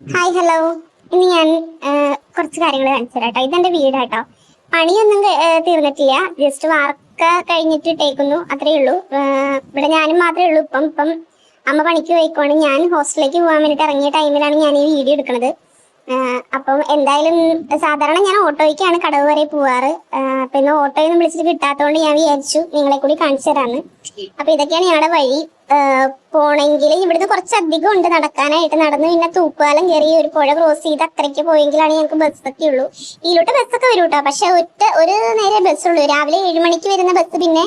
Hi hello. ഇന്ന് ഞാൻ കുറച്ച് കാര്യങ്ങൾ കാണിച്ചു തരാം കേട്ടോ. ഇതെന്റെ വീടാട്ടോ. പണിയൊന്നും തീർന്നിട്ടില്ല, ജസ്റ്റ് വാർക്ക കഴിഞ്ഞിട്ട് ഇട്ടേക്കുന്നു, അത്രേ ഉള്ളൂ. ഇവിടെ ഞാനും മാത്രമേ ഉള്ളൂ ഇപ്പം അമ്മ പണിക്ക് പോയിക്കോണ്. ഞാൻ ഹോസ്റ്റലിലേക്ക് പോകാൻ വേണ്ടിയിട്ട് ഇറങ്ങിയ ടൈമിലാണ് ഞാൻ ഈ വീഡിയോ എടുക്കുന്നത്. അപ്പം എന്തായാലും സാധാരണ ഞാൻ ഓട്ടോയ്ക്കാണ് കടവ് വരെ പോവാറ്. അപ്പൊ ഇന്ന് ഓട്ടോയൊന്നും വിളിച്ചിട്ട് കിട്ടാത്തതുകൊണ്ട് ഞാൻ വിചാരിച്ചു നിങ്ങളെ കൂടി കാണിച്ചു തരാന്ന്. അപ്പൊ ഇതൊക്കെയാണ് ഞങ്ങളുടെ വഴി. പോണെങ്കിൽ ഇവിടുന്ന് കുറച്ചധികം ഉണ്ട് നടക്കാനായിട്ട്. നടന്ന് പിന്നെ തൂക്കുപാലം കയറി ഒരു പുഴ ക്രോസ് ചെയ്ത് അക്കരയ്ക്ക് പോയെങ്കിലാണ് ഞങ്ങൾക്ക് ബസ്സൊക്കെ ഉള്ളൂ. ഇതിലോട്ട് ബസ്സൊക്കെ വരും കേട്ടോ, പക്ഷെ ഒരു നേരെ ബസ്സുള്ളൂ. രാവിലെ 7 മണിക്ക് വരുന്ന ബസ് പിന്നെ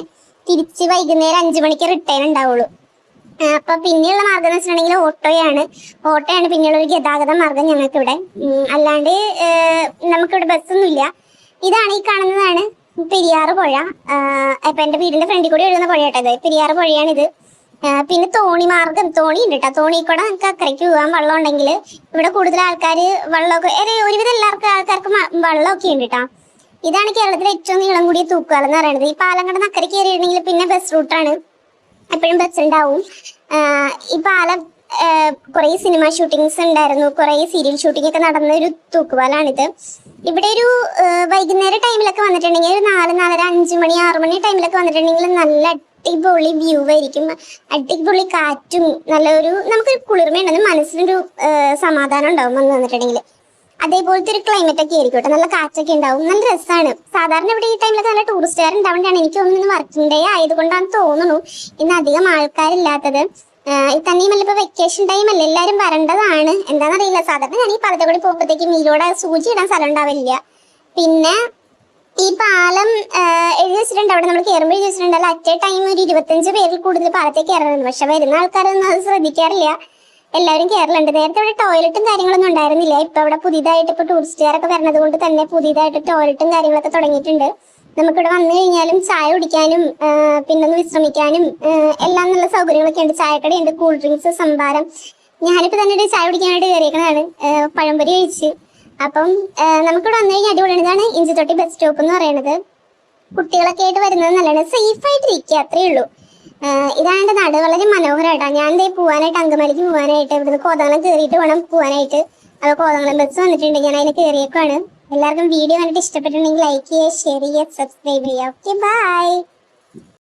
തിരിച്ച് വൈകുന്നേരം 5 മണിക്ക് റിട്ടേൺ ഉണ്ടാവുള്ളൂ. അപ്പൊ പിന്നെയുള്ള മാർഗം എന്ന് വെച്ചിട്ടുണ്ടെങ്കിൽ ഓട്ടോയാണ് പിന്നെയുള്ള ഒരു ഗതാഗത മാർഗം ഞങ്ങൾക്ക് ഇവിടെ. അല്ലാണ്ട് നമുക്കിവിടെ ബസ്സൊന്നും ഇല്ല. ഇതാണ് ഈ കാണുന്നതാണ് പെരിയാറ് പുഴ. ഇപ്പൊ എന്റെ വീടിന്റെ ഫ്രണ്ടിൽ കൂടി ഒഴുകുന്ന പുഴ കേട്ടത് പെരിയാറ് പുഴയാണിത്. പിന്നെ തോണി ഉണ്ട് കേട്ടോ. തോണി കൂടെ നമുക്ക് അക്കരയ്ക്ക് പോകാൻ വെള്ളം ഉണ്ടെങ്കിൽ ഇവിടെ കൂടുതൽ ആൾക്കാർ വെള്ളമൊക്കെ ഒരുവിധം ആൾക്കാർക്കും വെള്ളമൊക്കെ ഉണ്ട് കേട്ടോ. ഇതാണ് കേരളത്തിലെ ഏറ്റവും നീളം കൂടിയ തൂക്കുപാലം എന്ന് പറയുന്നത്. ഈ പാലം കടന്ന് അക്കരയ്ക്ക് കയറിയിട്ടുണ്ടെങ്കിൽ പിന്നെ ബസ് റൂട്ടാണ്, എപ്പോഴും ബസ് ഉണ്ടാവും. ഈ പാലം കുറെ സിനിമ ഷൂട്ടിങ്സ് ഉണ്ടായിരുന്നു, കുറെ സീരിയൽ ഷൂട്ടിംഗ് ഒക്കെ നടന്ന ഒരു തൂക്കുപാലാണിത്. ഇവിടെ ഒരു വൈകുന്നേര ടൈമിലൊക്കെ വന്നിട്ടുണ്ടെങ്കിൽ ഒരു 4, 4:30, 5 മണി, 6 മണി ടൈമിലൊക്കെ വന്നിട്ടുണ്ടെങ്കിൽ നല്ല അടിപൊളി വ്യൂ ആയിരിക്കും. അടിപൊളി കാറ്റും നമുക്കൊരു കുളിർമയുണ്ടെന്ന് മനസ്സിനൊരു സമാധാനം ഉണ്ടാവും വന്ന് വന്നിട്ടുണ്ടെങ്കിൽ. അതേപോലത്തെ ഒരു ക്ലൈമറ്റ് ഒക്കെ ആയിരിക്കും കേട്ടോ. നല്ല കാറ്റൊക്കെ ഉണ്ടാവും, നല്ല രസമാണ്. സാധാരണ ഇവിടെ ഈ ടൈമിലൊക്കെ നല്ല ടൂറിസ്റ്റുകാർ ഉണ്ടാവേണ്ടതാണ്. എനിക്ക് തോന്നുന്നു വർക്കിംഗ് ഡേ ആയതുകൊണ്ടാണ് തോന്നുന്നു ഇന്ന് അധികം ആൾക്കാരില്ലാത്തത്. തന്നെയുമല്ല ഇപ്പൊ വെക്കേഷൻ ടൈം അല്ലേ, എല്ലാവരും വരേണ്ടതാണ്. എന്താണെന്നറിയില്ല, സാധാരണ ഞാൻ ഈ പാലത്തെ കൂടി പോകുമ്പോഴത്തേക്കും മീലോടെ സൂചി ഇടാൻ സ്ഥലം ഉണ്ടാവില്ല. പിന്നെ ഈ പാലം എഴുതി വെച്ചിട്ടുണ്ട് അവിടെ, നമ്മൾ കയറുമ്പോൾ എഴുതി വെച്ചിട്ടുണ്ടല്ലോ അറ്റ് എ ടൈം ഒരു 25 പേരിൽ കൂടുതൽ പാലത്തേക്ക് കയറുന്നുണ്ട്. പക്ഷെ വരുന്ന ആൾക്കാരൊന്നും അത് ശ്രദ്ധിക്കാറില്ല, എല്ലാവരും കയറലുണ്ട്. നേരത്തെ ഇവിടെ ടോയ്ലറ്റും കാര്യങ്ങളൊന്നും ഉണ്ടായിരുന്നില്ല. ഇപ്പൊ അവിടെ പുതിയതായിട്ട് ഇപ്പൊ ടൂറിസ്റ്റുകാരൊക്കെ വരുന്നത് കൊണ്ട് തന്നെ പുതിയതായിട്ട് ടോയ്ലറ്റും കാര്യങ്ങളൊക്കെ തുടങ്ങിയിട്ടുണ്ട്. നമുക്കിവിടെ വന്നു കഴിഞ്ഞാലും ചായ കുടിക്കാനും പിന്നെ ഒന്ന് വിശ്രമിക്കാനും എല്ലാം നല്ല സൗകര്യങ്ങളൊക്കെ ഉണ്ട്. ചായക്കടയുണ്ട്, കൂൾ ഡ്രിങ്ക്സ്, സംഭാരം. ഞാനിപ്പോ തന്നെ ഒരു ചായ കുടിക്കാനായിട്ട് കയറിയേക്കുന്നതാണ്, പഴംപൊരി കഴിച്ച്. അപ്പം നമുക്കിവിടെ വന്നു കഴിഞ്ഞാൽ അടിപൊളിയാണ്. ഇതാണ് ഇഞ്ചിത്തൊട്ടി ബസ് സ്റ്റോപ്പ് എന്ന് പറയുന്നത്. കുട്ടികളൊക്കെ ആയിട്ട് വരുന്നത് നല്ലതാണ്, സേഫ് ആയിട്ടിരിക്കുക, അത്രയേ ഉള്ളൂ. ഇതാണ് എൻ്റെ നാട്, വളരെ മനോഹരമായിട്ടാണ്. ഞാൻ പോകാനായിട്ട് അങ്കമാലിക്ക് പോകാനായിട്ട് ഇവിടുന്ന് കോതമംഗലം കയറിയിട്ട് വേണം പോകാനായിട്ട്. അപ്പോൾ കോതമംഗലം ബസ് വന്നിട്ടുണ്ട്, ഞാൻ അതിന് കയറിയേക്കാണ്. എല്ലാവർക്കും വീഡിയോ കണ്ടിട്ട് ഇഷ്ടപ്പെട്ടിട്ടുണ്ടെങ്കിൽ ലൈക്ക് ചെയ്യുക, ഷെയർ ചെയ്യുക, സബ്സ്ക്രൈബ് ചെയ്യുക. Okay, by.